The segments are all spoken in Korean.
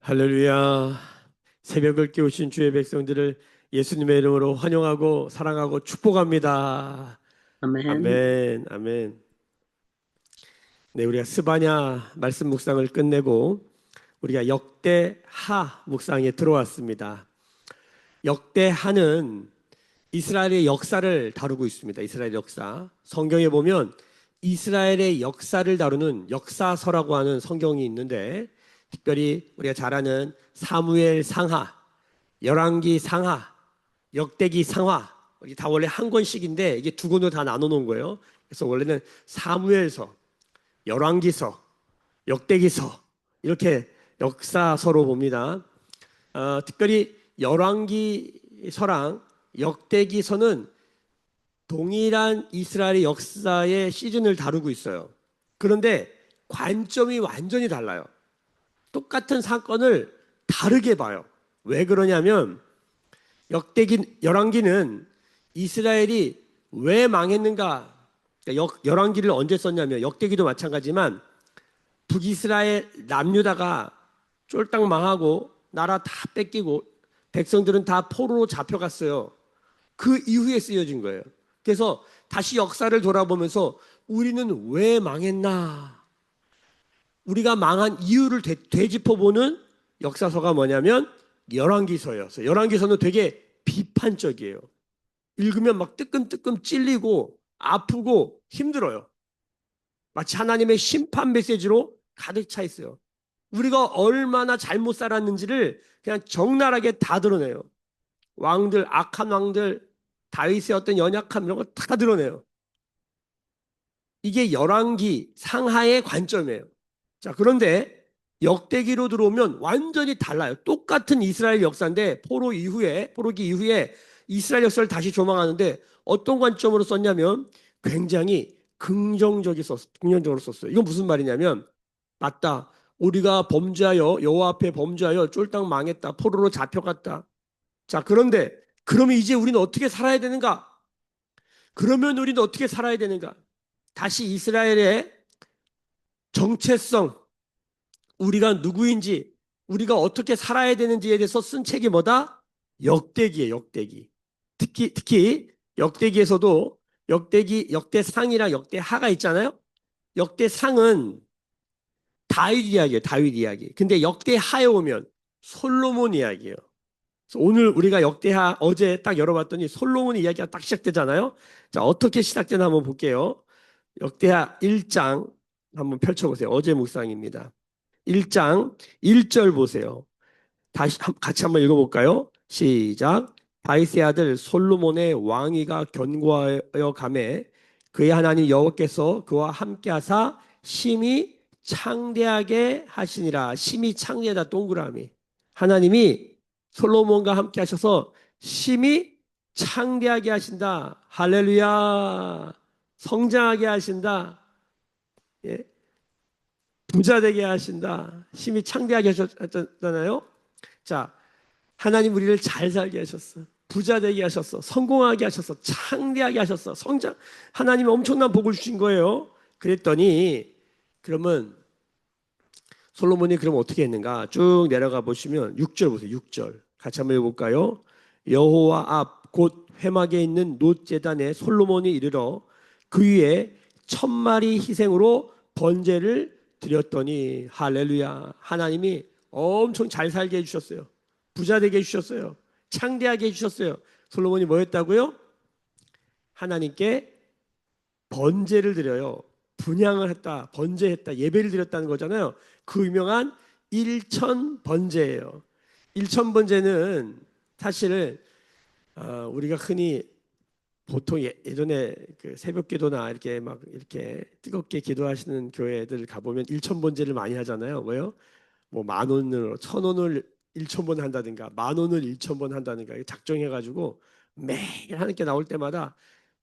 할렐루야. 새벽을 깨우신 주의 백성들을 예수님의 이름으로 환영하고 사랑하고 축복합니다. 아멘. 아멘, 아멘. 네, 우리가 스바냐 말씀 묵상을 끝내고 우리가 역대하 묵상에 들어왔습니다. 역대하는 이스라엘의 역사를 다루고 있습니다. 이스라엘 역사. 성경에 보면 이스라엘의 역사를 다루는 역사서라고 하는 성경이 있는데 특별히 우리가 잘 아는 사무엘 상하, 열왕기 상하, 역대기 상하 이게 다 원래 한 권씩인데 이게 두 권으로 다 나눠 놓은 거예요. 그래서 원래는 사무엘서, 열왕기서, 역대기서 이렇게 역사서로 봅니다. 특별히 열왕기서랑 역대기서는 동일한 이스라엘의 역사의 시즌을 다루고 있어요. 그런데 관점이 완전히 달라요. 똑같은 사건을 다르게 봐요. 왜 그러냐면 열왕기는 이스라엘이 왜 망했는가? 그러니까 열왕기를 언제 썼냐면 역대기도 마찬가지지만 북이스라엘 남유다가 쫄딱 망하고 나라 다 뺏기고 백성들은 다 포로로 잡혀갔어요. 그 이후에 쓰여진 거예요. 그래서 다시 역사를 돌아보면서 우리는 왜 망했나? 우리가 망한 이유를 되짚어보는 역사서가 뭐냐면 열왕기서였어요. 열왕기서는 되게 비판적이에요. 읽으면 막 뜨끔뜨끔 찔리고 아프고 힘들어요. 마치 하나님의 심판 메시지로 가득 차 있어요. 우리가 얼마나 잘못 살았는지를 그냥 적나라하게 다 드러내요. 왕들, 악한 왕들, 다윗의 어떤 연약함 이런 거 다 드러내요. 이게 열왕기 상하의 관점이에요. 자, 그런데 역대기로 들어오면 완전히 달라요. 똑같은 이스라엘 역사인데 포로기 이후에 이스라엘 역사를 다시 조망하는데 어떤 관점으로 썼냐면 굉장히 긍정적으로 썼어요. 이건 무슨 말이냐면 맞다. 우리가 범죄하여 여호와 앞에 범죄하여 쫄딱 망했다. 포로로 잡혀갔다. 자, 그런데 그러면 이제 우리는 어떻게 살아야 되는가? 그러면 우리는 어떻게 살아야 되는가? 다시 이스라엘의 정체성, 우리가 누구인지, 우리가 어떻게 살아야 되는지에 대해서 쓴 책이 뭐다? 역대기예요, 역대기. 특히 역대기에서도 역대상이랑 역대하가 있잖아요. 역대상은 다윗 이야기예요, 다윗 이야기. 근데 역대하에 오면 솔로몬 이야기예요. 그래서 오늘 우리가 역대하 어제 딱 열어봤더니 솔로몬 이야기가 딱 시작되잖아요. 자, 어떻게 시작되나 한번 볼게요. 역대하 1장 한번 펼쳐보세요. 어제 묵상입니다. 1장 1절 보세요. 다시 같이 한번 읽어볼까요? 시작. 다윗의 아들 솔로몬의 왕위가 견고하여 가매 그의 하나님 여호와께서 그와 함께하사 심히 창대하게 하시니라. 심히 창대하다 동그라미. 하나님이 솔로몬과 함께 하셔서 심히 창대하게 하신다. 할렐루야. 성장하게 하신다. 예? 부자 되게 하신다. 심히 창대하게 하셨잖아요. 자, 하나님 우리를 잘 살게 하셨어. 부자 되게 하셨어. 성공하게 하셨어. 창대하게 하셨어. 하나님이 엄청난 복을 주신 거예요. 그랬더니 그러면 솔로몬이 그럼 어떻게 했는가? 쭉 내려가 보시면 6절 보세요. 6절. 같이 한번 읽어볼까요? 여호와 앞 곧 회막에 있는 놋 제단에 솔로몬이 이르러 그 위에 1000마리 희생으로 번제를 드렸더니 할렐루야. 하나님이 엄청 잘 살게 해주셨어요. 부자 되게 해주셨어요. 창대하게 해주셨어요. 솔로몬이 뭐 했다고요? 하나님께 번제를 드려요. 분향을 했다, 번제했다, 예배를 드렸다는 거잖아요. 그 유명한 일천 번제예요. 일천 번제는 사실 우리가 흔히 보통 예전에 그 새벽기도나 이렇게 막 이렇게 뜨겁게 기도하시는 교회들 가보면 일천 번제를 많이 하잖아요. 뭐요? 뭐 10,000원으로 1,000원을 1,000번 한다든가 10,000원을 1,000번 한다든가 작정해가지고 매일 하나님께 나올 때마다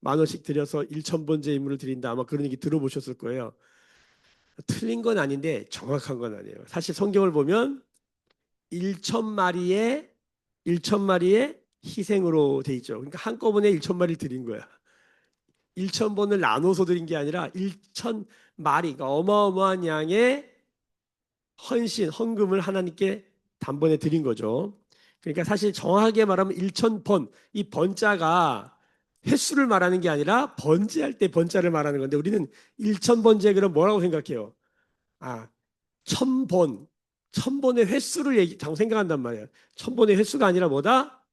10,000원씩 들여서 1,000번째 임무를 드린다. 아마 그런 얘기 들어보셨을 거예요. 틀린 건 아닌데 정확한 건 아니에요. 사실 성경을 보면 1,000마리의 1,000마리의 희생으로 돼 있죠. 그러니까 한꺼번에 1,000마리를 드린 거야. 1,000번을 나눠서 드린 게 아니라 1,000마리, 그러니까 어마어마한 양의 헌신, 헌금을 하나님께 단번에 드린 거죠. 그러니까 사실 정확하게 말하면 1,000번, 이 번자가 횟수를 말하는 게 아니라 번제할 때 번자를 말하는 건데 우리는 1,000번제 그럼 뭐라고 생각해요? 아, 1,000번, 1,000번의 횟수를 생각한단 말이에요. 1,000번의 횟수가 아니라 뭐다?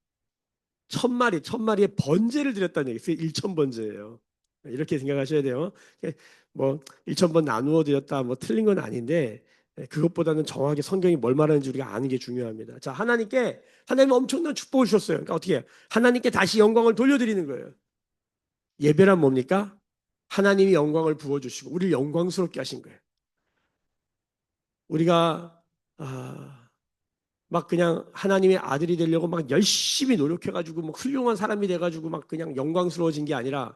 1,000마리, 1,000마리의 번제를 드렸다는 얘기예요. 1,000번제예요. 이렇게 생각하셔야 돼요. 뭐 1,000번 나누어 드렸다 뭐 틀린 건 아닌데 그것보다는 정확하게 성경이 뭘 말하는지 우리가 아는 게 중요합니다. 자, 하나님 엄청난 축복을 주셨어요. 그러니까 어떻게 해요? 하나님께 다시 영광을 돌려드리는 거예요. 예배란 뭡니까? 하나님이 영광을 부어주시고 우리를 영광스럽게 하신 거예요. 우리가 막 그냥 하나님의 아들이 되려고 막 열심히 노력해가지고 막 훌륭한 사람이 돼가지고 막 그냥 영광스러워진 게 아니라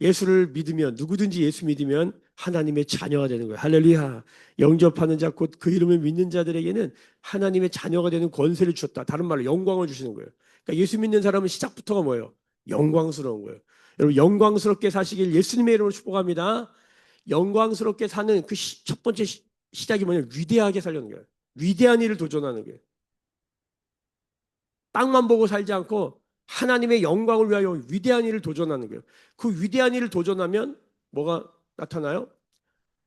예수를 믿으면 누구든지 예수 믿으면 하나님의 자녀가 되는 거예요. 할렐루야. 영접하는 자 곧 그 이름을 믿는 자들에게는 하나님의 자녀가 되는 권세를 주셨다. 다른 말로 영광을 주시는 거예요. 그러니까 예수 믿는 사람은 시작부터가 뭐예요? 영광스러운 거예요. 여러분 영광스럽게 사시길 예수님의 이름으로 축복합니다. 영광스럽게 사는 그 첫 번째 시작이 뭐냐면 위대하게 살려는 거예요. 위대한 일을 도전하는 거예요. 땅만 보고 살지 않고 하나님의 영광을 위하여 위대한 일을 도전하는 거예요. 그 위대한 일을 도전하면 뭐가 나타나요?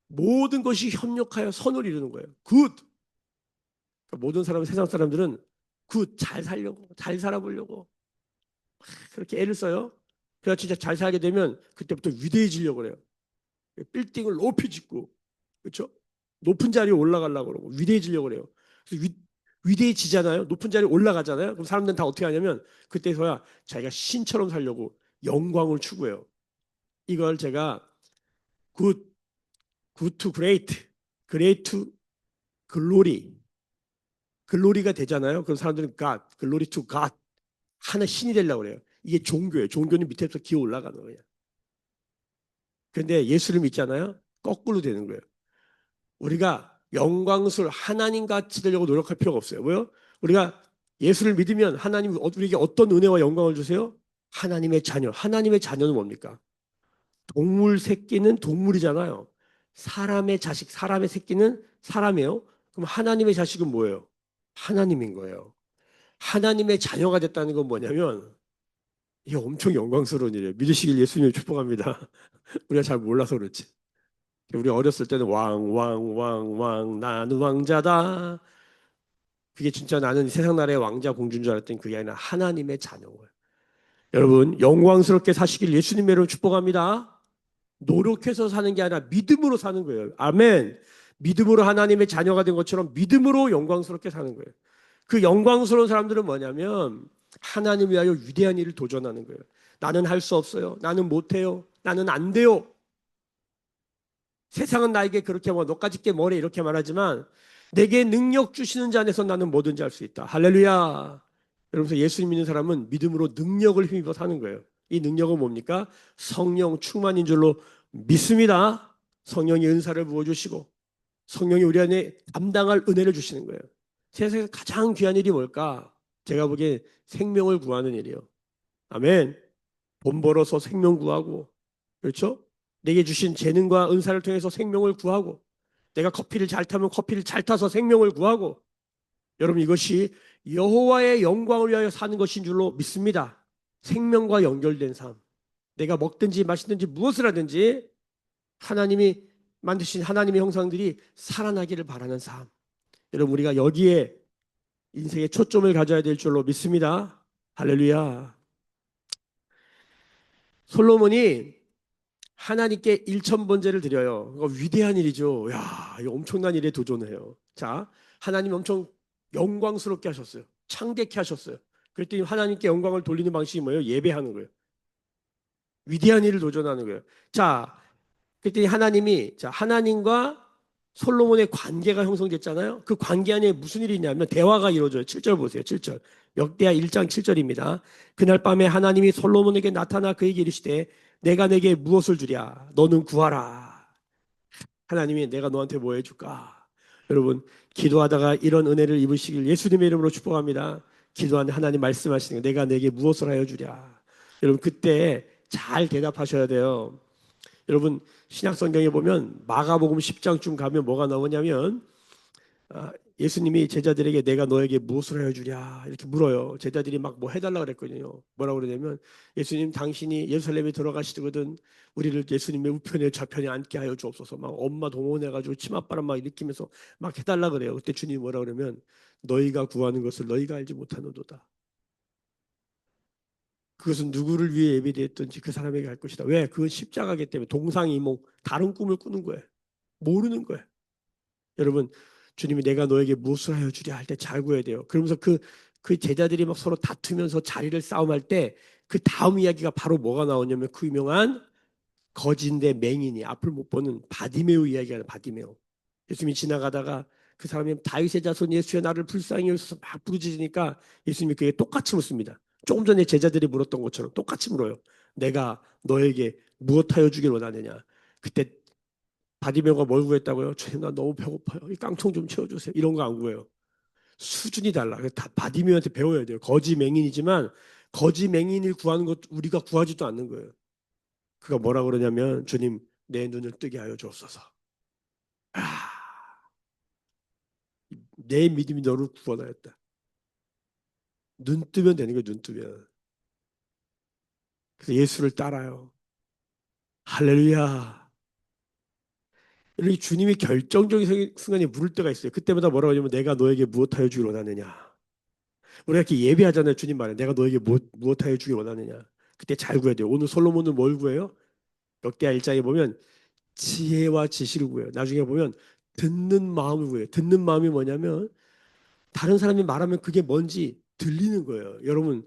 모든 것이 협력하여 선을 이루는 거예요. 굿. 그러니까 모든 세상 사람들은 굿, 잘 살려고, 잘 살아보려고 그렇게 애를 써요. 그래서 진짜 잘 살게 되면 그때부터 위대해지려고 그래요. 빌딩을 높이 짓고, 그렇죠? 높은 자리에 올라가려고 그러고 위대해지려고 그래요. 그래서 위대해지잖아요. 높은 자리에 올라가잖아요. 그럼 사람들은 다 어떻게 하냐면 그때서야 자기가 신처럼 살려고 영광을 추구해요. 이걸 제가 good, good to great, great to glory, 글로리가 되잖아요. 그럼 사람들은 God, glory to God, 하나 신이 되려고 그래요. 이게 종교예요. 종교는 밑에서 기어 올라가는 거예요. 그런데 예수를 믿잖아요. 거꾸로 되는 거예요. 우리가 영광스러운 하나님 같이 되려고 노력할 필요가 없어요. 뭐요? 우리가 예수를 믿으면 하나님 우리에게 어떤 은혜와 영광을 주세요? 하나님의 자녀. 하나님의 자녀는 뭡니까? 동물 새끼는 동물이잖아요. 사람의 자식, 사람의 새끼는 사람이에요. 그럼 하나님의 자식은 뭐예요? 하나님인 거예요. 하나님의 자녀가 됐다는 건 뭐냐면 이게 엄청 영광스러운 일이에요. 믿으시길 예수님을 축복합니다. 우리가 잘 몰라서 그렇지. 우리 어렸을 때는 왕, 나는 왕자다. 그게 진짜 나는 세상 나라의 왕자 공주인 줄 알았더니 그게 아니라 하나님의 자녀인 거예요. 여러분, 영광스럽게 사시길 예수님의 이름으로 축복합니다. 노력해서 사는 게 아니라 믿음으로 사는 거예요. 아멘. 믿음으로 하나님의 자녀가 된 것처럼 믿음으로 영광스럽게 사는 거예요. 그 영광스러운 사람들은 뭐냐면 하나님 위하여 위대한 일을 도전하는 거예요. 나는 할 수 없어요. 나는 못해요. 나는 안 돼요. 세상은 나에게 그렇게 뭐 너까짓 게 뭐래 이렇게 말하지만 내게 능력 주시는 자 안에서 나는 뭐든지 할 수 있다. 할렐루야. 여러분 예수님 믿는 사람은 믿음으로 능력을 힘입어 사는 거예요. 이 능력은 뭡니까? 성령 충만인 줄로 믿습니다. 성령이 은사를 부어주시고 성령이 우리 안에 감당할 은혜를 주시는 거예요. 세상에서 가장 귀한 일이 뭘까? 제가 보기엔 생명을 구하는 일이에요. 아멘. 돈 벌어서 생명 구하고 그렇죠? 내게 주신 재능과 은사를 통해서 생명을 구하고 내가 커피를 잘 타면 커피를 잘 타서 생명을 구하고 여러분 이것이 여호와의 영광을 위하여 사는 것인 줄로 믿습니다. 생명과 연결된 삶. 내가 먹든지 마시든지 무엇을 하든지 하나님이 만드신 하나님의 형상들이 살아나기를 바라는 삶. 여러분 우리가 여기에 인생의 초점을 가져야 될 줄로 믿습니다. 할렐루야. 솔로몬이 하나님께 1,000번제를 드려요. 이거 위대한 일이죠. 야, 이거 엄청난 일에 도전해요. 자, 하나님 엄청 영광스럽게 하셨어요. 창대케 하셨어요. 그랬더니 하나님께 영광을 돌리는 방식이 뭐예요? 예배하는 거예요. 위대한 일을 도전하는 거예요. 자, 그랬더니 하나님과 솔로몬의 관계가 형성됐잖아요. 그 관계 안에 무슨 일이 있냐면 대화가 이루어져요. 7절 보세요. 7절. 역대하 1장 7절입니다. 그날 밤에 하나님이 솔로몬에게 나타나 그에게 이르시되 내가 내게 무엇을 주랴? 너는 구하라. 하나님이 내가 너한테 뭐 해줄까? 여러분 기도하다가 이런 은혜를 입으시길 예수님의 이름으로 축복합니다. 기도하는 하나님 말씀하시는 거 내가 내게 무엇을 하여 주랴? 여러분 그때 잘 대답하셔야 돼요. 여러분 신약 성경에 보면 마가복음 10장쯤 가면 뭐가 나오냐면 예수님이 제자들에게 내가 너에게 무엇을 하여 주랴 이렇게 물어요. 제자들이 막 뭐 해달라 그랬거든요. 뭐라고 그러냐면 예수님 당신이 예루살렘에 들어가시거든 우리를 예수님의 우편에 좌편에 앉게 하여 주옵소서. 막 엄마 동원해가지고 치맛바람 막 일으키면서 막 해달라 그래요. 그때 주님이 뭐라 그러면 너희가 구하는 것을 너희가 알지 못하노도다. 그것은 누구를 위해 예비되었든지 그 사람에게 갈 것이다. 왜? 그건 십자가기 때문에 동상이몽 다른 꿈을 꾸는 거예요. 모르는 거예요. 여러분 주님이 내가 너에게 무엇을 하여 주랴 할 때 잘 구해야 돼요. 그러면서 그 제자들이 막 서로 다투면서 자리를 싸움할 때 그 다음 이야기가 바로 뭐가 나오냐면 그 유명한 거진대 맹인이 앞을 못 보는 바디메오 이야기가 바디메오. 예수님이 지나가다가 그 사람이 다윗의 자손 예수여 나를 불쌍히 여기서 막 부르짖으니까 예수님이 그게 똑같이 묻습니다. 조금 전에 제자들이 물었던 것처럼 똑같이 물어요. 내가 너에게 무엇하여 주길 원하느냐. 그때 바디메오가 뭘 구했다고요? 주님 나 너무 배고파요. 이 깡통 좀 채워주세요. 이런 거 안 구해요. 수준이 달라. 다 바디메오한테 배워야 돼요. 거지 맹인이지만 거지 맹인을 구하는 것 우리가 구하지도 않는 거예요. 그가 뭐라 그러냐면 주님 내 눈을 뜨게 하여 주옵소서. 아, 내 믿음이 너를 구원하였다. 눈 뜨면 되는 거예요. 눈 뜨면. 그래서 예수를 따라요. 할렐루야. 이렇게 주님이 결정적인 순간에 물을 때가 있어요. 그때마다 뭐라고 하냐면 내가 너에게 무엇하여 주길 원하느냐. 우리가 이렇게 예배하잖아요. 주님 말에 내가 너에게 무엇하여 주길 원하느냐. 그때 잘 구해야 돼요. 오늘 솔로몬은 뭘 구해요? 역대하 1장에 보면 지혜와 지식을 구해요. 나중에 보면 듣는 마음을 구해요. 듣는 마음이 뭐냐면 다른 사람이 말하면 그게 뭔지 들리는 거예요. 여러분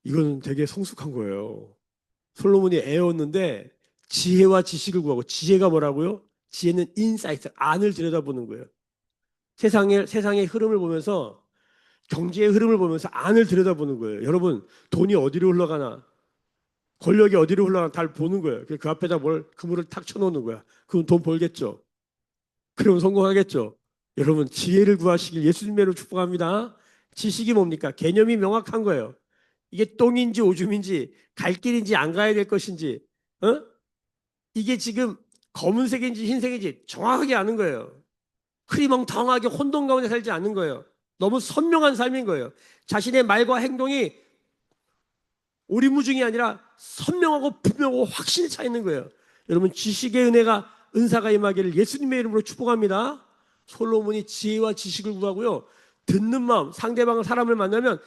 이거는 되게 성숙한 거예요. 솔로몬이 애였는데 지혜와 지식을 구하고 지혜가 뭐라고요? 지혜는 인사이트, 안을 들여다보는 거예요. 세상의 흐름을 보면서 경제의 흐름을 보면서 안을 들여다보는 거예요. 여러분 돈이 어디로 흘러가나 권력이 어디로 흘러가나 다 보는 거예요. 그 앞에다 뭘 그물을 탁 쳐놓는 거야. 그럼 돈 벌겠죠. 그러면 성공하겠죠. 여러분 지혜를 구하시길 예수님으로 축복합니다. 지식이 뭡니까? 개념이 명확한 거예요. 이게 똥인지 오줌인지 갈 길인지 안 가야 될 것인지 어? 이게 지금 검은색인지 흰색인지 정확하게 아는 거예요. 흐리멍텅하게 혼돈 가운데 살지 않는 거예요. 너무 선명한 삶인 거예요. 자신의 말과 행동이 오리무중이 아니라 선명하고 분명하고 확신에 차 있는 거예요. 여러분 지식의 은사가 임하기를 예수님의 이름으로 축복합니다. 솔로몬이 지혜와 지식을 구하고요. 듣는 마음, 상대방 사람을 만나면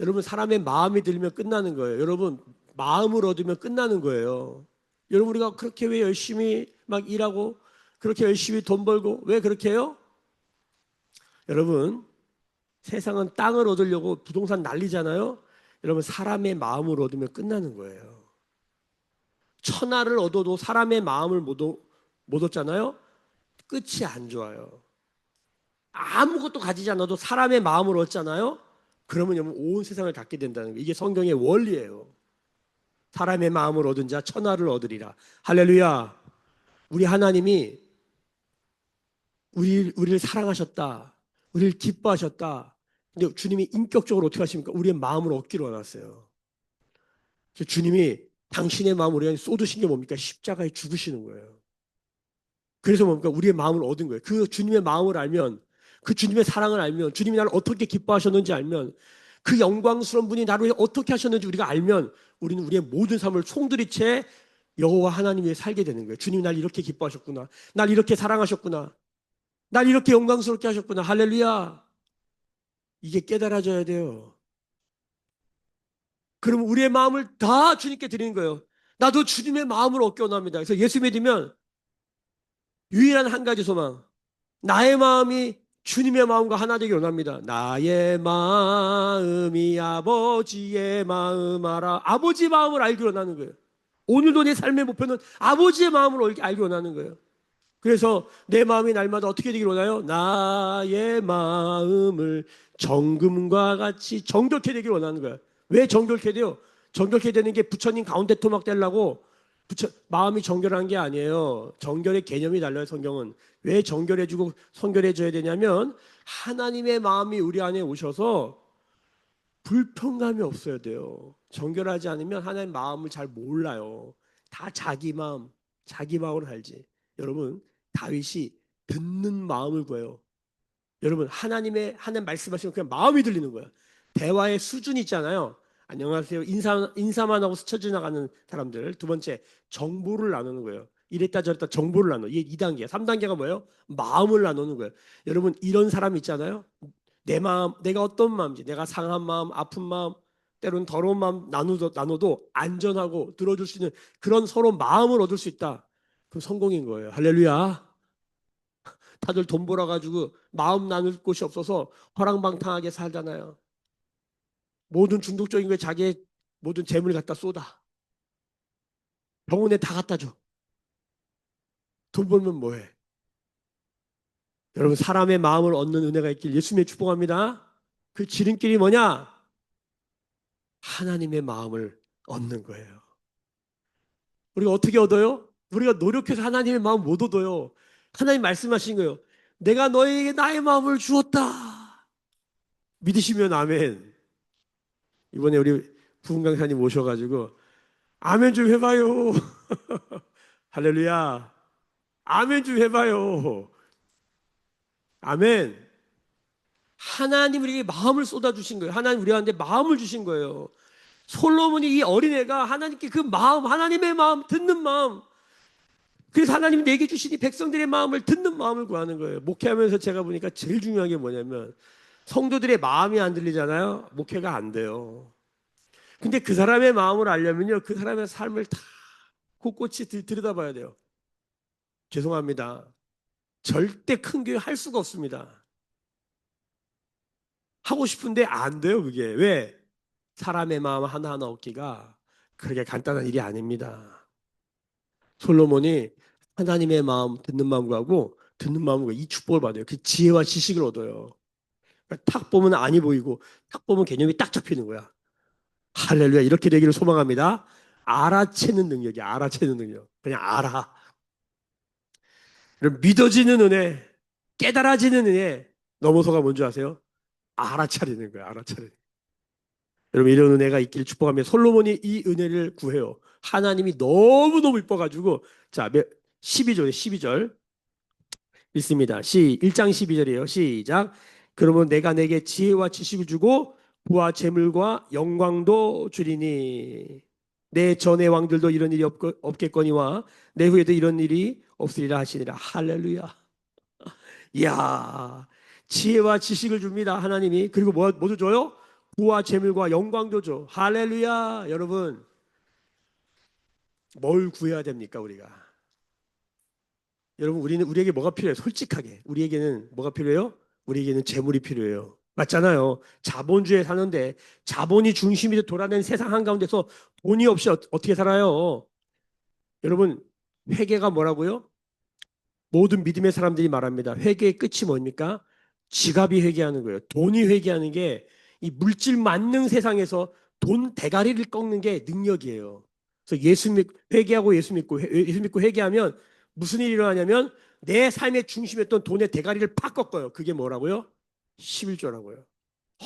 여러분 사람의 마음이 들면 끝나는 거예요. 여러분 마음을 얻으면 끝나는 거예요. 여러분 우리가 그렇게 왜 열심히 막 일하고 그렇게 열심히 돈 벌고 왜 그렇게 해요? 여러분 세상은 땅을 얻으려고 부동산 난리잖아요. 여러분 사람의 마음을 얻으면 끝나는 거예요. 천하를 얻어도 사람의 마음을 못 얻잖아요. 끝이 안 좋아요. 아무것도 가지지 않아도 사람의 마음을 얻잖아요. 그러면 여러분 온 세상을 갖게 된다는 거예요. 이게 성경의 원리예요. 사람의 마음을 얻은 자 천하를 얻으리라. 할렐루야. 우리 하나님이 우리를 사랑하셨다. 우리를 기뻐하셨다. 근데 주님이 인격적으로 어떻게 하십니까? 우리의 마음을 얻기로 원하세요. 주님이 당신의 마음을 우리가 쏟으신 게 뭡니까? 십자가에 죽으시는 거예요. 그래서 뭡니까? 우리의 마음을 얻은 거예요. 그 주님의 마음을 알면, 그 주님의 사랑을 알면, 주님이 나를 어떻게 기뻐하셨는지 알면, 그 영광스러운 분이 나를 위해 어떻게 하셨는지 우리가 알면, 우리는 우리의 모든 삶을 송두리째 여호와 하나님 위해 살게 되는 거예요. 주님이 날 이렇게 기뻐하셨구나. 날 이렇게 사랑하셨구나. 날 이렇게 영광스럽게 하셨구나. 할렐루야. 이게 깨달아져야 돼요. 그럼 우리의 마음을 다 주님께 드리는 거예요. 나도 주님의 마음을 얻기 원합니다. 그래서 예수 믿으면 유일한 한 가지 소망. 나의 마음이 주님의 마음과 하나 되기 원합니다. 나의 마음이 아버지의 마음 알아. 아버지의 마음을 알기 원하는 거예요. 오늘도 내 삶의 목표는 아버지의 마음을 알기 원하는 거예요. 그래서 내 마음이 날마다 어떻게 되길 원해요? 나의 마음을 정금과 같이 정결케 되길 원하는 거예요. 왜 정결케 돼요? 정결케 되는 게 부처님 가운데 토막 되려고 마음이 정결한 게 아니에요. 정결의 개념이 달라요, 성경은. 왜 정결해주고 성결해져야 되냐면 하나님의 마음이 우리 안에 오셔서 불평감이 없어야 돼요. 정결하지 않으면 하나님의 마음을 잘 몰라요. 다 자기 마음으로 살지. 여러분, 다윗이 듣는 마음을 구해요. 여러분, 하나님 말씀하시면 그냥 마음이 들리는 거예요. 대화의 수준이 있잖아요. 안녕하세요. 인사만 하고 스쳐 지나가는 사람들. 두 번째, 정보를 나누는 거예요. 이랬다 저랬다 정보를 나눠. 이게 2단계. 3단계가 뭐예요? 마음을 나누는 거예요. 여러분, 이런 사람 있잖아요. 내 마음, 내가 어떤 마음인지, 내가 상한 마음, 아픈 마음, 때로는 더러운 마음 나눠도 안전하고 들어줄 수 있는 그런 서로 마음을 얻을 수 있다. 그럼 성공인 거예요. 할렐루야. 다들 돈 벌어가지고 마음 나눌 곳이 없어서 허랑방탕하게 살잖아요. 모든 중독적인 거에 자기의 모든 재물을 갖다 쏟아. 병원에 다 갖다 줘. 돈 벌면 뭐해? 여러분, 사람의 마음을 얻는 은혜가 있길 예수님의 축복합니다. 그 지름길이 뭐냐? 하나님의 마음을 얻는 거예요. 우리가 어떻게 얻어요? 우리가 노력해서 하나님의 마음 못 얻어요. 하나님 말씀하신 거예요. 내가 너에게 나의 마음을 주었다. 믿으시면 아멘. 이번에 우리 부흥 강사님 오셔가지고 아멘 좀 해봐요. 할렐루야. 아멘 좀 해봐요. 아멘. 하나님 우리에게 마음을 쏟아주신 거예요. 하나님 우리한테 마음을 주신 거예요. 솔로몬이 이 어린애가 하나님께 그 마음, 하나님의 마음, 듣는 마음. 그래서 하나님이 내게 주신 이 백성들의 마음을 듣는 마음을 구하는 거예요. 목회하면서 제가 보니까 제일 중요한 게 뭐냐면 성도들의 마음이 안 들리잖아요. 목회가 안 돼요. 근데 그 사람의 마음을 알려면요. 그 사람의 삶을 다 곳곳이 들여다봐야 돼요. 죄송합니다. 절대 큰 교회 할 수가 없습니다. 하고 싶은데 안 돼요, 그게. 왜? 사람의 마음 하나하나 얻기가 그렇게 간단한 일이 아닙니다. 솔로몬이 하나님의 마음, 듣는 마음과 하고 듣는 마음과 이 축복을 받아요. 그 지혜와 지식을 얻어요. 그러니까 탁 보면 안이 보이고 탁 보면 개념이 딱 잡히는 거야. 할렐루야. 이렇게 되기를 소망합니다. 알아채는 능력이야. 알아채는 능력. 그냥 알아. 믿어지는 은혜, 깨달아지는 은혜 넘어서가 뭔지 아세요? 알아차리는 거야. 알아차리는. 여러분 이런 은혜가 있기를 축복하며 솔로몬이 이 은혜를 구해요. 하나님이 너무너무 이뻐가지고 자 12절에 12절 읽습니다. 1장 12절이에요. 시작. 그러면 내가 내게 지혜와 지식을 주고 부와 재물과 영광도 주리니 내 전의 왕들도 이런 일이 없겠거니와 내 후에도 이런 일이 없으리라 하시니라. 할렐루야. 이야, 지혜와 지식을 줍니다. 하나님이. 그리고 뭐도 줘요? 부와 재물과 영광도 줘. 할렐루야. 여러분, 뭘 구해야 됩니까, 우리가? 여러분, 우리에게 뭐가 필요해요? 솔직하게. 우리에게는 뭐가 필요해요? 우리에게는 재물이 필요해요. 맞잖아요. 자본주의에 사는데 자본이 중심이 돌아다니는 세상 한가운데서 돈이 없이 어떻게 살아요? 여러분, 회개가 뭐라고요? 모든 믿음의 사람들이 말합니다. 회개의 끝이 뭡니까? 지갑이 회개하는 거예요. 돈이 회개하는 게 이 물질 만능 세상에서 돈 대가리를 꺾는 게 능력이에요. 그래서 회개하고 예수 믿고 회개하면 무슨 일이 일어나냐면 내 삶의 중심이었던 돈의 대가리를 팍 꺾어요. 그게 뭐라고요? 11조라고요.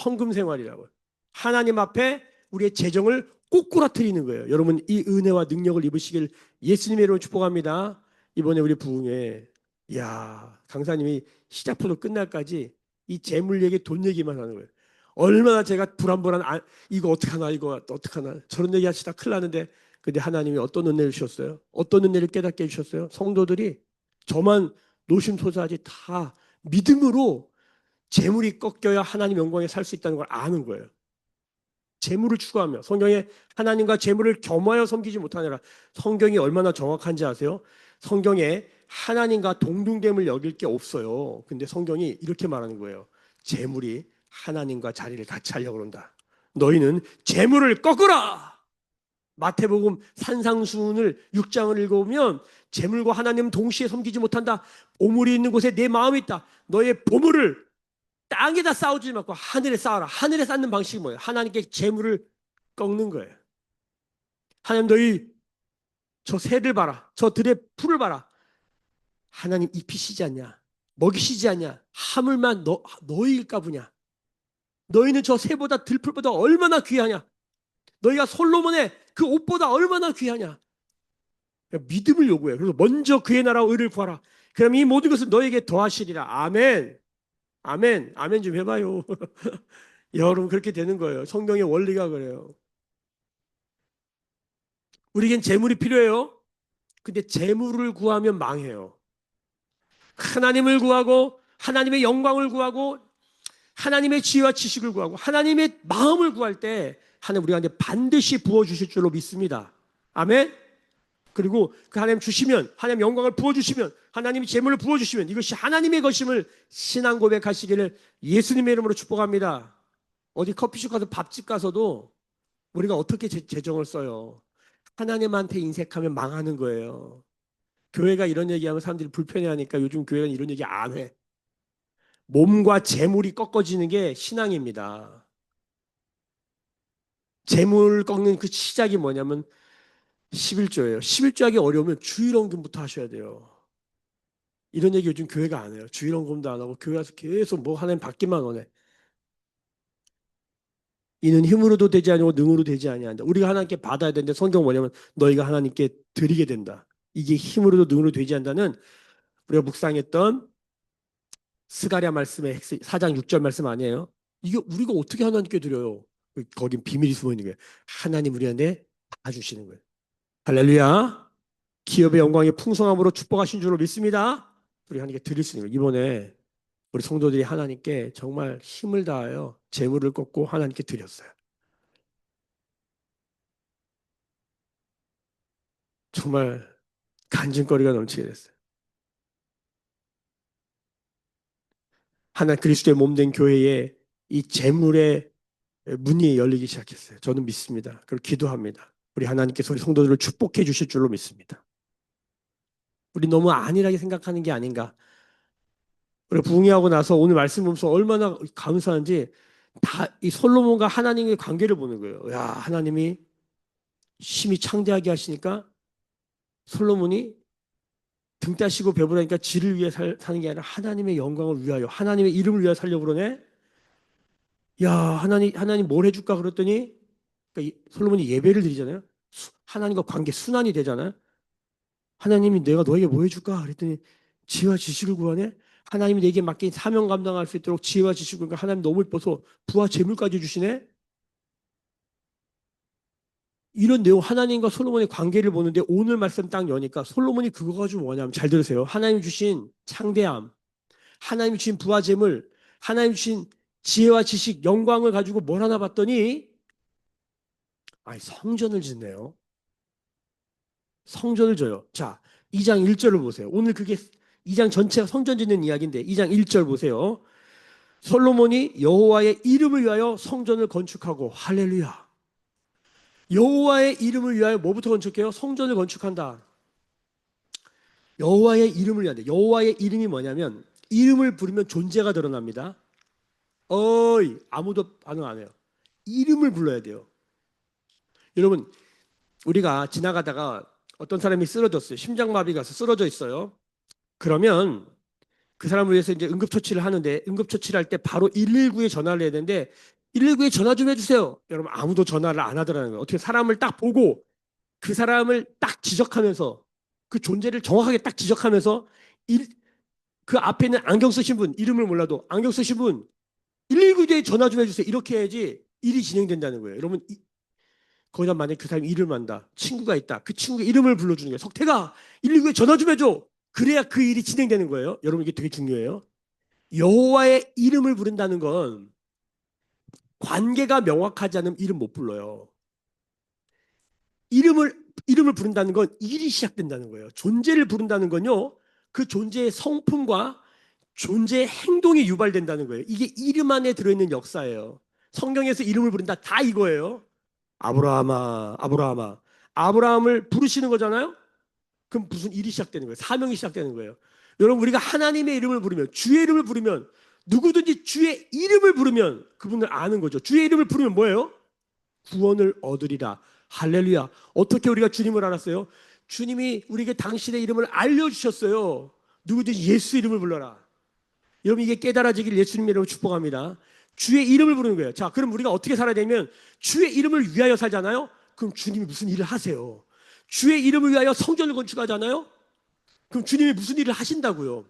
헌금 생활이라고요. 하나님 앞에 우리의 재정을 꼬꾸라뜨리는 거예요. 여러분 이 은혜와 능력을 입으시길 예수님의 이름으로 축복합니다. 이번에 우리 부흥회 야 강사님이 시작부터 끝날까지 이 재물 얘기 돈 얘기만 하는 거예요. 얼마나 제가 불안불안 이거 어떡하나 이거 어떡하나 저런 얘기 하시다 큰일 나는데 근데 하나님이 어떤 은혜를 주셨어요? 어떤 은혜를 깨닫게 해주셨어요? 성도들이 저만 노심초사하지 다 믿음으로 재물이 꺾여야 하나님 영광에 살 수 있다는 걸 아는 거예요. 재물을 추구하며 성경에 하나님과 재물을 겸하여 섬기지 못하느라 성경이 얼마나 정확한지 아세요? 성경에 하나님과 동등됨을 여길 게 없어요. 근데 성경이 이렇게 말하는 거예요. 재물이 하나님과 자리를 같이 하려고 그런다. 너희는 재물을 꺾으라. 마태복음 산상수훈을 6장을 읽어보면 재물과 하나님 동시에 섬기지 못한다. 보물이 있는 곳에 내 마음이 있다. 너의 보물을 땅에다 쌓아주지 말고 하늘에 쌓아라. 하늘에 쌓는 방식이 뭐예요? 하나님께 재물을 꺾는 거예요. 하나님 너희 저 새를 봐라. 저 들의 풀을 봐라. 하나님 입히시지 않냐? 먹이시지 않냐? 하물만 너희일까 보냐? 너희는 저 새보다 들풀보다 얼마나 귀하냐? 너희가 솔로몬의 그 옷보다 얼마나 귀하냐? 믿음을 요구해요. 그래서 먼저 그의 나라와 의를 구하라. 그럼 이 모든 것은 너에게 더하시리라. 아멘. 아멘. 아멘 좀 해봐요. 여러분 그렇게 되는 거예요. 성경의 원리가 그래요. 우리에겐 재물이 필요해요. 근데 재물을 구하면 망해요. 하나님을 구하고 하나님의 영광을 구하고 하나님의 지혜와 지식을 구하고 하나님의 마음을 구할 때 하나님 우리한테 반드시 부어주실 줄로 믿습니다. 아멘. 그리고 그 하나님 주시면 하나님 영광을 부어주시면 하나님이 재물을 부어주시면 이것이 하나님의 것임을 신앙 고백하시기를 예수님의 이름으로 축복합니다. 어디 커피숍 가서 밥집 가서도 우리가 어떻게 재정을 써요? 하나님한테 인색하면 망하는 거예요. 교회가 이런 얘기하면 사람들이 불편해하니까 요즘 교회는 이런 얘기 안 해. 몸과 재물이 꺾어지는 게 신앙입니다. 재물 꺾는 그 시작이 뭐냐면 11조예요. 11조 하기 어려우면 주일원금부터 하셔야 돼요. 이런 얘기 요즘 교회가 안 해요. 주일원금도 안 하고 교회 와서 계속 뭐 하나님 받기만 원해. 이는 힘으로도 되지 아니고 능으로 되지 아니한다. 우리가 하나님께 받아야 되는데 성경 뭐냐면 너희가 하나님께 드리게 된다. 이게 힘으로도 능으로 되지 않는다는 우리가 묵상했던 스가랴 말씀의 4장 6절 말씀 아니에요? 이게 우리가 어떻게 하나님께 드려요? 거긴 비밀이 숨어 있는 거예요. 하나님 우리한테 다 주시는 거예요. 할렐루야. 기업의 영광의 풍성함으로 축복하신 줄로 믿습니다. 우리 하나님께 드릴 수 있는 거예요. 이번에 우리 성도들이 하나님께 정말 힘을 다하여 재물을 꺾고 하나님께 드렸어요. 정말 간증거리가 넘치게 됐어요. 하나 그리스도의 몸된 교회에 이 재물의 문이 열리기 시작했어요. 저는 믿습니다. 그리고 기도합니다. 우리 하나님께서 우리 성도들을 축복해 주실 줄로 믿습니다. 우리 너무 안일하게 생각하는 게 아닌가. 우리 부흥회하고 나서 오늘 말씀 보면서 얼마나 감사한지 다 이 솔로몬과 하나님의 관계를 보는 거예요. 야, 하나님이 심히 창대하게 하시니까 솔로몬이 등 따시고 배부르니까 지를 위해 사는 게 아니라 하나님의 영광을 위하여 하나님의 이름을 위하여 살려고 그러네. 야, 하나님 뭘 해줄까 그랬더니 그러니까 솔로몬이 예배를 드리잖아요. 하나님과 관계 순환이 되잖아요. 하나님이 내가 너에게 뭐 해줄까 그랬더니 지혜와 지식을 구하네. 하나님이 내게 맡긴 사명 감당할 수 있도록 지혜와 지식을 구하니까 하나님 너무 예뻐서 부와 재물까지 주시네. 이런 내용 하나님과 솔로몬의 관계를 보는데 오늘 말씀 딱 여니까 솔로몬이 그거 가지고 뭐냐면 잘 들으세요. 하나님 주신 창대함, 하나님 주신 부와 재물, 하나님 주신 지혜와 지식, 영광을 가지고 뭘 하나 봤더니 아니 성전을 짓네요. 성전을 져요. 자, 2장 1절을 보세요. 오늘 그게 2장 전체가 성전 짓는 이야기인데 2장 1절 보세요. 솔로몬이 여호와의 이름을 위하여 성전을 건축하고 할렐루야. 여호와의 이름을 위하여 뭐부터 건축해요? 성전을 건축한다. 여호와의 이름을 위한다. 여호와의 이름이 뭐냐면 이름을 부르면 존재가 드러납니다. 어이 아무도 반응 안 해요. 이름을 불러야 돼요. 여러분 우리가 지나가다가 어떤 사람이 쓰러졌어요. 심장마비가 가서 쓰러져 있어요. 그러면 그 사람을 위해서 이제 응급처치를 하는데 응급처치를 할 때 바로 119에 전화를 해야 되는데 119에 전화 좀 해주세요. 여러분 아무도 전화를 안 하더라는 거예요. 어떻게 사람을 딱 보고 그 사람을 딱 지적하면서 그 존재를 정확하게 딱 지적하면서 그 앞에 있는 안경 쓰신 분 이름을 몰라도 안경 쓰신 분 119에 전화 좀 해주세요. 이렇게 해야지 일이 진행된다는 거예요. 여러분 거기다 만약에 그 사람이 이름을 안다. 친구가 있다. 그 친구의 이름을 불러주는 거예요. 석태가 119에 전화 좀 해줘. 그래야 그 일이 진행되는 거예요. 여러분 이게 되게 중요해요. 여호와의 이름을 부른다는 건 관계가 명확하지 않으면 이름 못 불러요. 이름을 부른다는 건 일이 시작된다는 거예요. 존재를 부른다는 건요. 그 존재의 성품과 존재의 행동이 유발된다는 거예요. 이게 이름 안에 들어있는 역사예요. 성경에서 이름을 부른다 다 이거예요. 아브라함아, 아브라함아. 아브라함을 부르시는 거잖아요. 그럼 무슨 일이 시작되는 거예요? 사명이 시작되는 거예요. 여러분 우리가 하나님의 이름을 부르면 주의 이름을 부르면 누구든지 주의 이름을 부르면 그분을 아는 거죠. 주의 이름을 부르면 뭐예요? 구원을 얻으리라. 할렐루야. 어떻게 우리가 주님을 알았어요? 주님이 우리에게 당신의 이름을 알려주셨어요. 누구든지 예수 이름을 불러라. 여러분 이게 깨달아지길 예수님 이름으로 축복합니다. 주의 이름을 부르는 거예요. 자, 그럼 우리가 어떻게 살아야 되면 주의 이름을 위하여 살잖아요. 그럼 주님이 무슨 일을 하세요? 주의 이름을 위하여 성전을 건축하잖아요. 그럼 주님이 무슨 일을 하신다고요?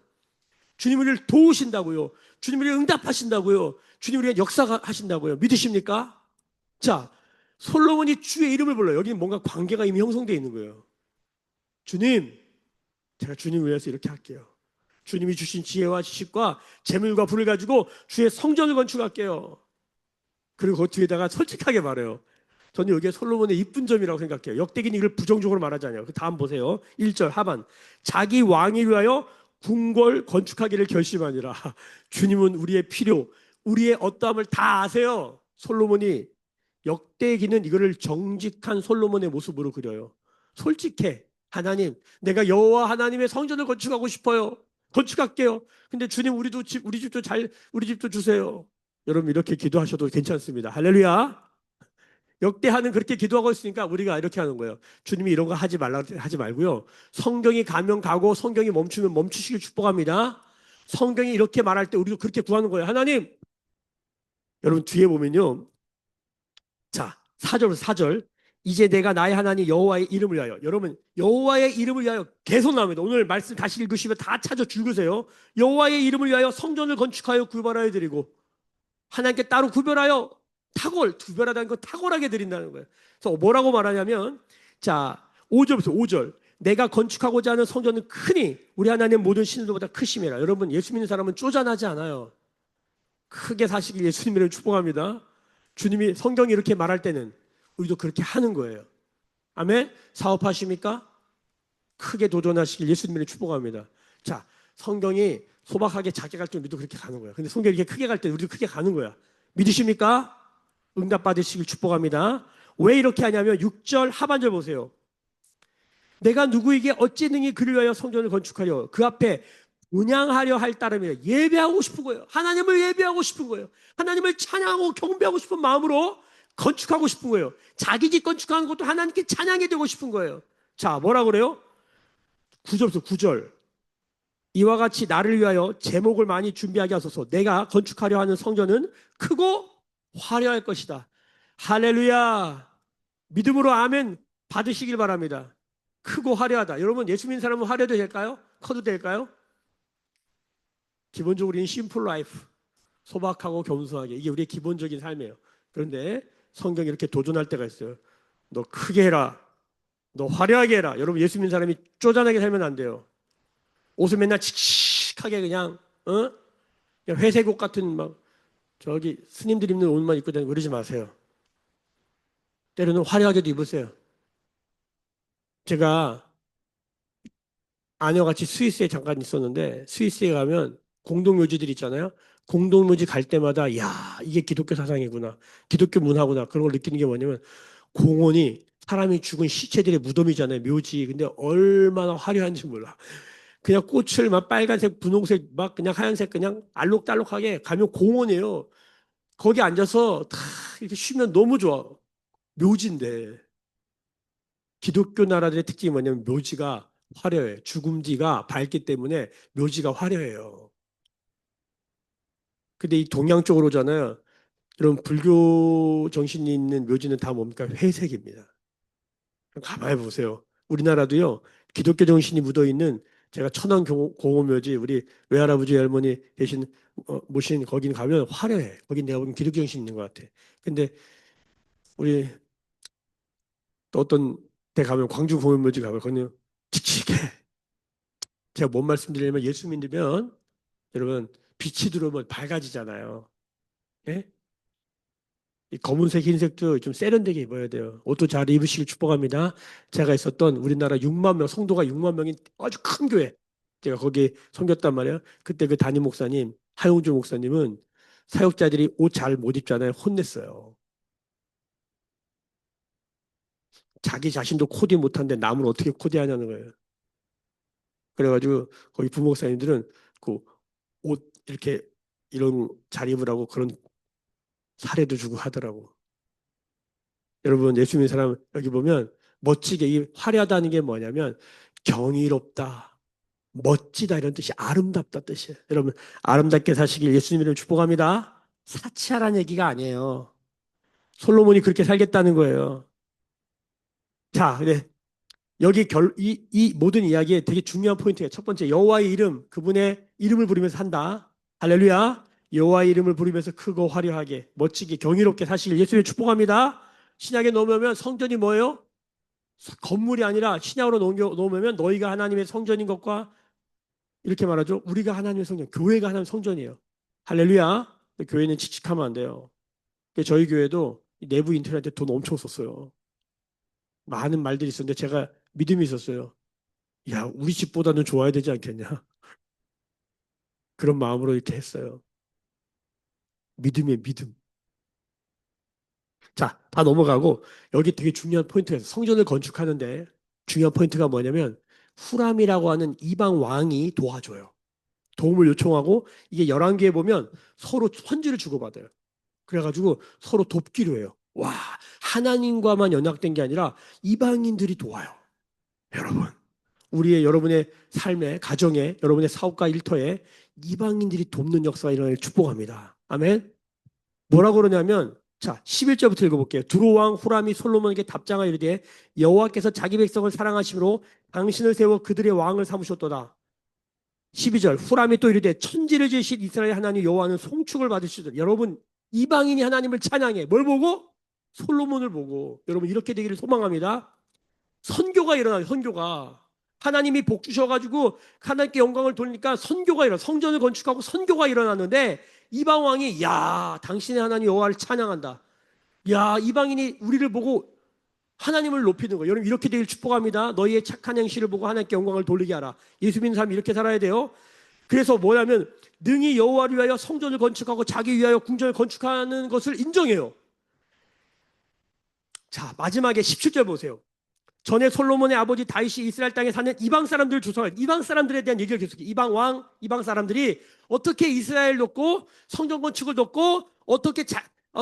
주님 우리를 도우신다고요. 주님 우리를 응답하신다고요. 주님 우리가 역사하신다고요. 믿으십니까? 자, 솔로몬이 주의 이름을 불러요. 여기는 뭔가 관계가 이미 형성되어 있는 거예요. 주님, 제가 주님을 위해서 이렇게 할게요. 주님이 주신 지혜와 지식과 재물과 부를 가지고 주의 성전을 건축할게요. 그리고 그 뒤에다가 솔직하게 말해요. 저는 여기에 솔로몬의 이쁜 점이라고 생각해요. 역대기는 이걸 부정적으로 말하잖아요. 그 다음 보세요. 1절 하반. 자기 왕을 위하여 궁궐 건축하기를 결심하니라. 주님은 우리의 필요, 우리의 어떠함을 다 아세요. 솔로몬이 역대기는 이거를 정직한 솔로몬의 모습으로 그려요. 솔직해. 하나님, 내가 여호와 하나님의 성전을 건축하고 싶어요. 건축할게요. 근데 주님 우리 집도 우리 집도 주세요. 여러분 이렇게 기도하셔도 괜찮습니다. 할렐루야. 역대하는 그렇게 기도하고 있으니까 우리가 이렇게 하는 거예요. 주님이 이런 거 하지 말라 하지 말고요. 성경이 가면 가고 성경이 멈추면 멈추시길 축복합니다. 성경이 이렇게 말할 때 우리도 그렇게 구하는 거예요. 하나님, 여러분 뒤에 보면요. 자, 4절부터 4절. 이제 내가 나의 하나님 여호와의 이름을 위하여. 여러분 여호와의 이름을 위하여 계속 나옵니다. 오늘 말씀 다시 읽으시면 다 찾아 읽으세요. 여호와의 이름을 위하여 성전을 건축하여 구별하여 드리고 하나님께 따로 구별하여 구별하다는 건 탁월하게 드린다는 거예요. 그래서 뭐라고 말하냐면 자 5절부터 5절 내가 건축하고자 하는 성전은 크니 우리 하나님 모든 신들보다 크심이라. 여러분 예수 믿는 사람은 쪼잔하지 않아요. 크게 사시길 예수님을 축복합니다. 주님이 성경이 이렇게 말할 때는 우리도 그렇게 하는 거예요. 아멘. 사업하십니까? 크게 도전하시길 예수님을 축복합니다. 자, 성경이 소박하게 작게 갈 때 우리도 그렇게 가는 거야. 근데 성경이 이렇게 크게 갈 때 우리도 크게 가는 거야. 믿으십니까? 응답 받으시길 축복합니다. 왜 이렇게 하냐면 6절 하반절 보세요. 내가 누구에게 어찌 능히 그를 위하여 성전을 건축하려 그 앞에 운양하려 할 따름이라. 예배하고 싶은 거예요. 하나님을 예배하고 싶은 거예요. 하나님을 찬양하고 경배하고 싶은 마음으로 건축하고 싶은 거예요. 자기 집 건축하는 것도 하나님께 찬양이 되고 싶은 거예요. 자, 뭐라 그래요? 9절부터 9절. 이와 같이 나를 위하여 제목을 많이 준비하게 하소서. 내가 건축하려 하는 성전은 크고 화려할 것이다. 할렐루야. 믿음으로 아멘 받으시길 바랍니다. 크고 화려하다. 여러분 예수 믿는 사람은 화려도 될까요? 커도 될까요? 기본적으로 심플 라이프. 소박하고 겸손하게. 이게 우리의 기본적인 삶이에요. 그런데 성경이 이렇게 도전할 때가 있어요. 너 크게 해라. 너 화려하게 해라. 여러분 예수 믿는 사람이 쪼잔하게 살면 안 돼요. 옷을 맨날 칙칙하게 그냥 그냥 회색 옷 같은 막 저기 스님들 입는 옷만 입고 다니고 그러지 마세요. 때로는 화려하게도 입으세요. 제가 아내와 같이 스위스에 잠깐 있었는데 스위스에 가면 공동묘지들 있잖아요. 공동묘지 갈 때마다 야 이게 기독교 사상이구나. 기독교 문화구나. 그런 걸 느끼는 게 뭐냐면 공원이 사람이 죽은 시체들의 무덤이잖아요. 묘지. 근데 얼마나 화려한지 몰라. 그냥 꽃을 막 빨간색, 분홍색, 막 그냥 하얀색 그냥 알록달록하게 가면 공원이에요. 거기 앉아서 다 이렇게 쉬면 너무 좋아. 묘지인데. 기독교 나라들의 특징이 뭐냐면 묘지가 화려해. 죽음지가 밝기 때문에 묘지가 화려해요. 근데 이 동양 쪽으로 오잖아요. 이런 불교 정신이 있는 묘지는 다 뭡니까? 회색입니다. 가만히 보세요. 우리나라도요. 기독교 정신이 묻어있는 제가 천안 공원묘지 우리 외할아버지 할머니 계신 모신 거긴 가면 화려해. 거긴 내가 보기엔 기독교 정신이 있는 것 같아. 근데 우리 또 어떤 데 가면 광주 공원묘지 가면 거기는 칙칙해. 제가 뭔 말씀드리냐면 예수 믿으면 여러분 빛이 들어오면 밝아지잖아요. 예? 이 검은색, 흰색도 좀 세련되게 입어야 돼요. 옷도 잘 입으시길 축복합니다. 제가 있었던 우리나라 6만 명, 성도가 6만 명인 아주 큰 교회. 제가 거기 섬겼단 말이에요. 그때 그 담임 목사님, 하용주 목사님은 사역자들이 옷 잘 못 입잖아요. 혼냈어요. 자기 자신도 코디 못하는데 남을 어떻게 코디하냐는 거예요. 그래가지고 거기 부목사님들은 그 옷 이렇게 이런 잘 입으라고 그런 사례도 주고 하더라고. 여러분 예수 믿는 사람 여기 보면 멋지게 이 화려하다는 게 뭐냐면 경이롭다, 멋지다 이런 뜻이 아름답다 뜻이에요. 여러분 아름답게 사시길 예수님을 축복합니다. 사치하라는 얘기가 아니에요. 솔로몬이 그렇게 살겠다는 거예요. 자, 네. 여기 이 모든 이야기에 되게 중요한 포인트가 첫 번째, 여호와의 이름, 그분의 이름을 부르면서 산다. 할렐루야. 여호와의 이름을 부르면서 크고 화려하게, 멋지게, 경이롭게 사실 예수님 축복합니다. 신약에 넘으면 성전이 뭐예요? 건물이 아니라 신약으로 넘으면 너희가 하나님의 성전인 것과 이렇게 말하죠. 우리가 하나님의 성전, 교회가 하나님의 성전이에요. 할렐루야. 교회는 칙칙하면 안 돼요. 저희 교회도 내부 인터넷에 돈 엄청 썼어요. 많은 말들이 있었는데 제가 믿음이 있었어요. 야, 우리 집보다는 좋아야 되지 않겠냐? 그런 마음으로 이렇게 했어요. 믿음이에요, 믿음. 자, 다 넘어가고 여기 되게 중요한 포인트가 있어요. 성전을 건축하는데 중요한 포인트가 뭐냐면 후람이라고 하는 이방 왕이 도와줘요. 도움을 요청하고 이게 열왕기에 보면 서로 편지를 주고받아요. 그래가지고 서로 돕기로 해요. 와, 하나님과만 연합된 게 아니라 이방인들이 도와요. 여러분, 여러분의 삶에, 가정에, 여러분의 사업과 일터에 이방인들이 돕는 역사가 일어나길 축복합니다. 아멘. 뭐라고 그러냐면, 자, 11절부터 읽어볼게요. 두로왕 후람이 솔로몬에게 답장하여 이르되 여호와께서 자기 백성을 사랑하심으로 당신을 세워 그들의 왕을 삼으셨도다. 12절 후람이 또 이르되 천지를 지으신 이스라엘 하나님 여호와는 송축을 받으시더라. 여러분, 이방인이 하나님을 찬양해. 뭘 보고? 솔로몬을 보고. 여러분, 이렇게 되기를 소망합니다. 선교가 일어나요. 선교가. 하나님이 복 주셔가지고 하나님께 영광을 돌리니까 선교가 일어나. 성전을 건축하고 선교가 일어났는데 이방 왕이 야, 당신의 하나님 여호와를 찬양한다. 야, 이방인이 우리를 보고 하나님을 높이는 거예요. 여러분, 이렇게 되길 축복합니다. 너희의 착한 행실을 보고 하나님께 영광을 돌리게 하라. 예수 믿는 사람이 이렇게 살아야 돼요. 그래서 뭐냐면 능히 여호와를 위하여 성전을 건축하고 자기 위하여 궁전을 건축하는 것을 인정해요. 자, 마지막에 17절 보세요. 전에 솔로몬의 아버지 다윗이 이스라엘 땅에 사는 이방 사람들을 조성한 이방 사람들에 대한 얘기를 계속해요. 이방 왕, 이방 사람들이 어떻게 이스라엘 돕고 성전 건축을 돕고 어떻게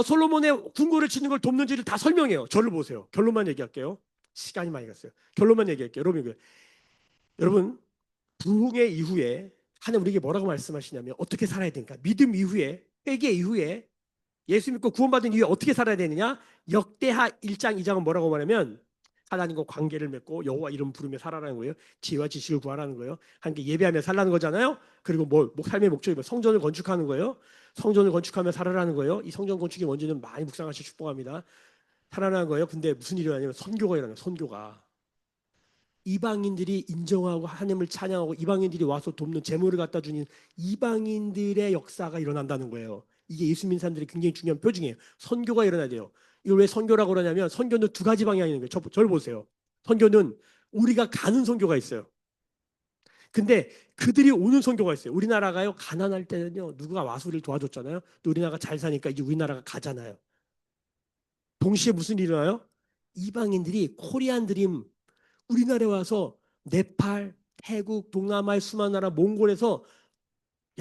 솔로몬의 궁궐을 짓는 걸 돕는지를 다 설명해요. 저를 보세요. 결론만 얘기할게요. 시간이 많이 갔어요. 결론만 얘기할게요. 여러분 부흥의 이후에 하나님 우리에게 뭐라고 말씀하시냐면 어떻게 살아야 되니까 믿음 이후에 회개 이후에 예수 믿고 구원받은 이후에 어떻게 살아야 되느냐? 역대하 1장 2장은 뭐라고 말하면 하나님과 관계를 맺고 여호와 이름 부르며 살아라는 거예요. 지혜와 지식을 구하라는 거예요. 하나님께 예배하며 살라는 거잖아요. 그리고 삶의 목적이 성전을 건축하는 거예요. 성전을 건축하며 살아라는 거예요. 이 성전 건축이 뭔지는 많이 묵상하시 축복합니다. 살아라는 거예요. 근데 무슨 일이 일어나냐면 선교가 일어나요. 선교가. 이방인들이 인정하고 하나님을 찬양하고 이방인들이 와서 돕는 재물을 갖다 주는 이방인들의 역사가 일어난다는 거예요. 이게 예수 믿는 사람들이 굉장히 중요한 표징이에요. 선교가 일어나야 돼요. 이걸 왜 선교라고 그러냐면 선교는 두 가지 방향이 있는 거예요. 저를 보세요. 선교는 우리가 가는 선교가 있어요. 근데 그들이 오는 선교가 있어요. 우리나라가요, 가난할 때는요, 누가 와서 우리를 도와줬잖아요. 또 우리나라가 잘 사니까 이제 우리나라가 가잖아요. 동시에 무슨 일이 일어나요? 이방인들이 코리안 드림 우리나라에 와서 네팔, 태국, 동남아의 수많은 나라, 몽골에서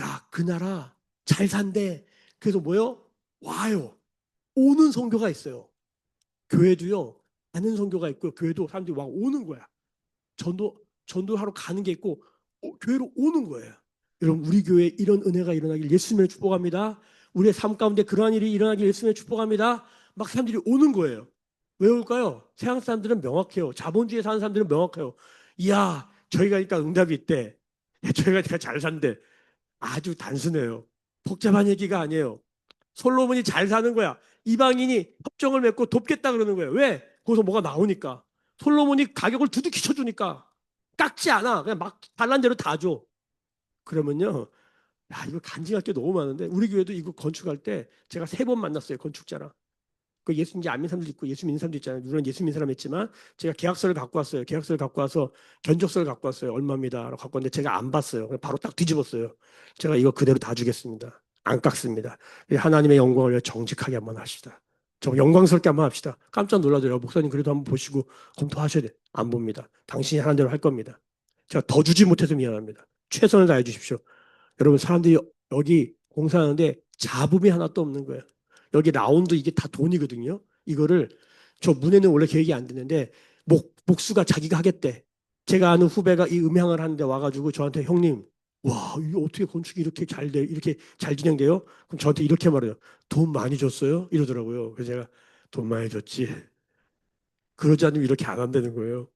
야, 그 나라 잘 산대. 그래서 뭐요? 와요. 오는 선교가 있어요. 교회도요. 가는 선교가 있고 교회도 사람들이 와 오는 거야. 전도하러 가는 게 있고 교회로 오는 거예요. 여러분 우리 교회에 이런 은혜가 일어나길 예수님의 축복합니다. 우리의 삶 가운데 그러한 일이 일어나길 예수님의 축복합니다. 막 사람들이 오는 거예요. 왜 올까요? 세상 사람들은 명확해요. 자본주의에 사는 사람들은 명확해요. 이야, 저희가 그러니까 응답이 있대. 야, 저희가 그러니까 잘 산대. 아주 단순해요. 복잡한 얘기가 아니에요. 솔로몬이 잘 사는 거야. 이방인이 협정을 맺고 돕겠다 그러는 거예요. 왜? 거기서 뭐가 나오니까. 솔로몬이 가격을 두둑히 쳐주니까. 깎지 않아. 그냥 막 달란 대로 다 줘. 그러면요. 야, 이거 간증할 게 너무 많은데 우리 교회도 이거 건축할 때 제가 3번 만났어요. 건축자랑. 그 예수 이제 안 믿는 사람도 있고 예수 믿는 사람도 있잖아요. 물론 예수 믿는 사람 있지만 제가 계약서를 갖고 왔어요. 계약서를 갖고 와서 견적서를 갖고 왔어요. 얼마입니다. 라고 갖고 왔는데 제가 안 봤어요. 그냥 바로 딱 뒤집었어요. 제가 이거 그대로 다 주겠습니다. 안 깎습니다. 하나님의 영광을 위해 정직하게 한번 합시다. 좀 영광스럽게 한번 합시다. 깜짝 놀라더라고요. 목사님 그래도 한번 보시고 검토하셔야 돼. 안 봅니다. 당신이 하는 대로 할 겁니다. 제가 더 주지 못해서 미안합니다. 최선을 다해 주십시오. 여러분 사람들이 여기 공사하는데 잡음이 하나도 없는 거예요. 여기 라운드 이게 다 돈이거든요. 이거를 저 문에는 원래 계획이 안 되는데 목수가 자기가 하겠대. 제가 아는 후배가 이 음향을 하는데 와가지고 저한테 형님 와 이거 어떻게 건축이 이렇게 잘 돼? 이렇게 잘 진행돼요? 그럼 저한테 이렇게 말해요. 돈 많이 줬어요? 이러더라고요. 그래서 제가 돈 많이 줬지. 그러지 않으면 이렇게 안 한다는 거예요.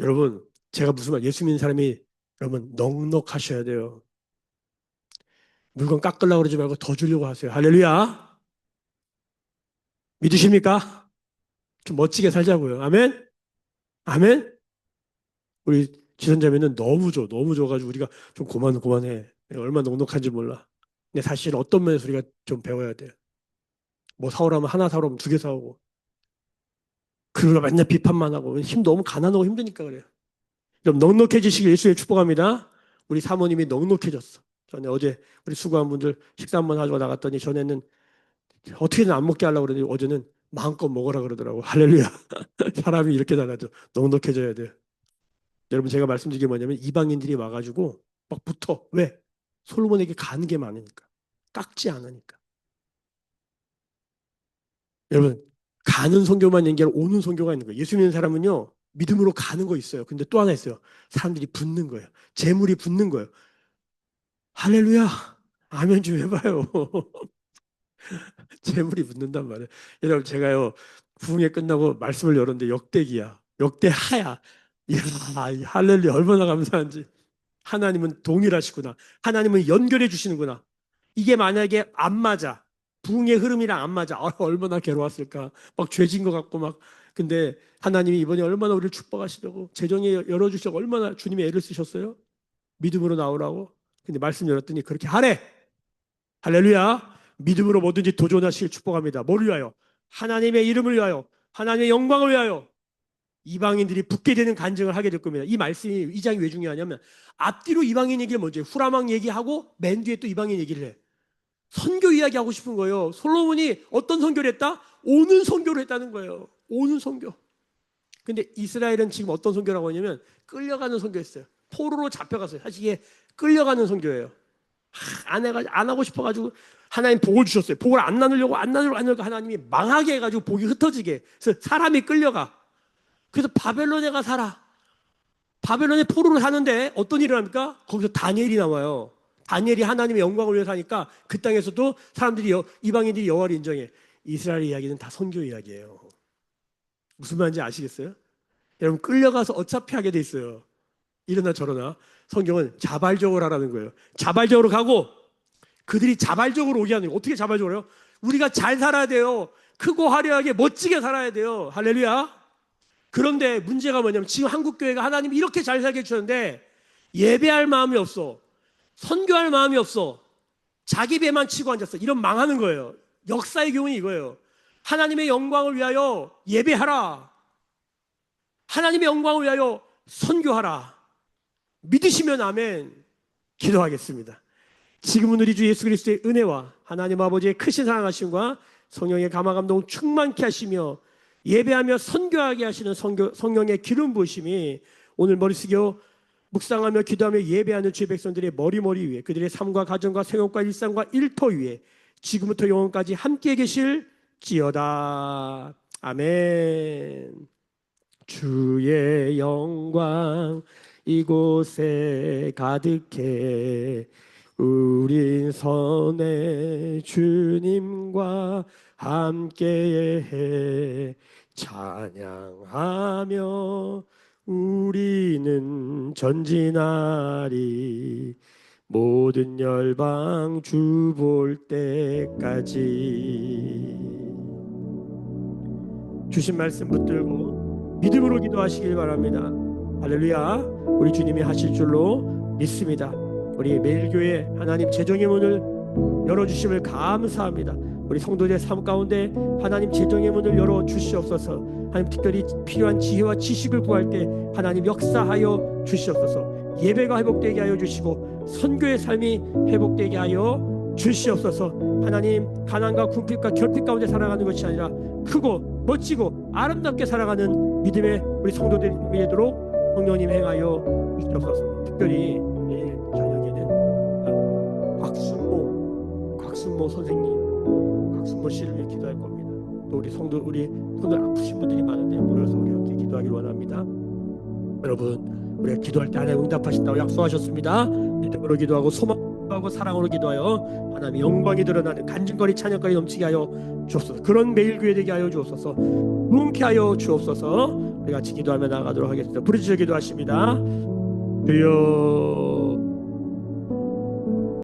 여러분, 제가 무슨 말, 예수 믿는 사람이 여러분 넉넉하셔야 돼요. 물건 깎으려고 그러지 말고 더 주려고 하세요. 할렐루야. 믿으십니까? 좀 멋지게 살자고요. 아멘? 아멘? 우리 지선자매는 너무 줘. 너무 줘가지고 우리가 좀 고만해. 얼마나 넉넉한지 몰라. 근데 사실 어떤 면에서 우리가 좀 배워야 돼요. 뭐 사오라면 하나 사오라면 두 개 사오고. 그러고 맨날 비판만 하고. 힘 너무 가난하고 힘드니까 그래요. 좀 넉넉해지시길 예수의 축복합니다. 우리 사모님이 넉넉해졌어. 전에 어제 우리 수고한 분들 식사 한번 하고 나갔더니 전에는 어떻게든 안 먹게 하려고 그러더니 어제는 마음껏 먹으라 그러더라고. 할렐루야. 사람이 이렇게 달라져. 넉넉해져야 돼요. 여러분 제가 말씀드린 게 뭐냐면 이방인들이 와가지고 막 붙어. 왜? 솔로몬에게 가는 게 많으니까. 깎지 않으니까. 여러분 가는 선교만 얘기하고 오는 선교가 있는 거예요. 예수 믿는 사람은요. 믿음으로 가는 거 있어요. 근데 또 하나 있어요. 사람들이 붙는 거예요. 재물이 붙는 거예요. 할렐루야. 아멘 좀 해봐요. 재물이 붙는단 말이에요. 여러분 제가요. 부흥회 끝나고 말씀을 열었는데 역대기야. 역대하야. 이야 할렐루야 얼마나 감사한지. 하나님은 동일하시구나. 하나님은 연결해 주시는구나. 이게 만약에 안 맞아. 부흥의 흐름이랑 안 맞아. 얼마나 괴로웠을까. 막 죄진 것 같고 막. 근데 하나님이 이번에 얼마나 우리를 축복하시려고 재정에 열어주시려고 얼마나 주님이 애를 쓰셨어요? 믿음으로 나오라고. 근데 말씀 열었더니 그렇게 하래. 할렐루야. 믿음으로 뭐든지 도전하시길 축복합니다. 뭘 위하여? 하나님의 이름을 위하여. 하나님의 영광을 위하여. 이방인들이 붙게 되는 간증을 하게 될 겁니다. 이 말씀이 이 장이 왜 중요하냐면 앞뒤로 이방인 얘기를 먼저 해요. 후라망 얘기하고 맨 뒤에 또 이방인 얘기를 해. 선교 이야기 하고 싶은 거예요. 솔로몬이 어떤 선교를 했다? 오는 선교를 했다는 거예요. 오는 선교. 근데 이스라엘은 지금 어떤 선교라고 하냐면 끌려가는 선교였어요. 포로로 잡혀갔어요. 사실 이게 끌려가는 선교예요. 안 하고 싶어가지고 하나님 복을 주셨어요. 복을 안 나누려고 하나님이 망하게 해가지고 복이 흩어지게. 그래서 사람이 끌려가. 그래서 바벨론에 가 살아. 바벨론에 포로를 사는데 어떤 일을 합니까? 거기서 다니엘이 나와요. 다니엘이 하나님의 영광을 위해서 하니까 그 땅에서도 사람들이 이방인들이 여호와를 인정해. 이스라엘 이야기는 다 선교 이야기예요. 무슨 말인지 아시겠어요? 여러분 끌려가서 어차피 하게 돼 있어요. 이러나 저러나 성경은 자발적으로 하라는 거예요. 자발적으로 가고 그들이 자발적으로 오게 하는 거예요. 어떻게 자발적으로요? 우리가 잘 살아야 돼요. 크고 화려하게 멋지게 살아야 돼요. 할렐루야. 그런데 문제가 뭐냐면 지금 한국교회가 하나님이 이렇게 잘 살게 해주셨는데 예배할 마음이 없어. 선교할 마음이 없어. 자기 배만 치고 앉았어. 이런 망하는 거예요. 역사의 교훈이 이거예요. 하나님의 영광을 위하여 예배하라. 하나님의 영광을 위하여 선교하라. 믿으시면 아멘. 기도하겠습니다. 지금은 우리 주 예수 그리스도의 은혜와 하나님 아버지의 크신 사랑하심과 성령의 감화 감동 충만케 하시며 예배하며 선교하게 하시는 성령의 기름 부으심이 오늘 머리 숙여 묵상하며 기도하며 예배하는 주의 백성들의 머리 위에 그들의 삶과 가정과 생활과 일상과 일터 위에 지금부터 영원까지 함께 계실지어다. 아멘. 주의 영광 이곳에 가득해 우린 선의 주님과 함께해 찬양하며 우리는 전진하리 모든 열방 주 볼 때까지. 주신 말씀 붙들고 믿음으로 기도하시길 바랍니다. 할렐루야. 우리 주님이 하실 줄로 믿습니다. 우리 매일교회 하나님 재정의 문을 열어주심을 감사합니다. 우리 성도들의 삶 가운데 하나님 재정의 문을 열어주시옵소서. 하나님 특별히 필요한 지혜와 지식을 구할 때 하나님 역사하여 주시옵소서. 예배가 회복되게 하여 주시고 선교의 삶이 회복되게 하여 주시옵소서. 하나님 가난과 궁핍과 결핍 가운데 살아가는 것이 아니라 크고 멋지고 아름답게 살아가는 믿음의 우리 성도들이 되도록 성령님 행하여 주시옵소서. 특별히 내일 저녁에는 곽순모 선생님, 곽순모 씨를 위해 기도할 겁니다. 또 우리 성도들 아프신 분들이 많은데 모여서 우리 함께 기도하길 원합니다. 여러분, 우리가 기도할 때 하나님 응답하신다고 약속하셨습니다. 믿음으로 기도하고 소망하고 사랑으로 기도하여 하나님의 영광이 드러나는 간증거리 찬양거리 넘치게 하여 주옵소서. 그런 매일 교회 되게 하여 주옵소서. 부흥케 하여 주옵소서. 우리 같이 기도하며 나아가도록 하겠습니다. 부르짖어 기도하십니다. 주여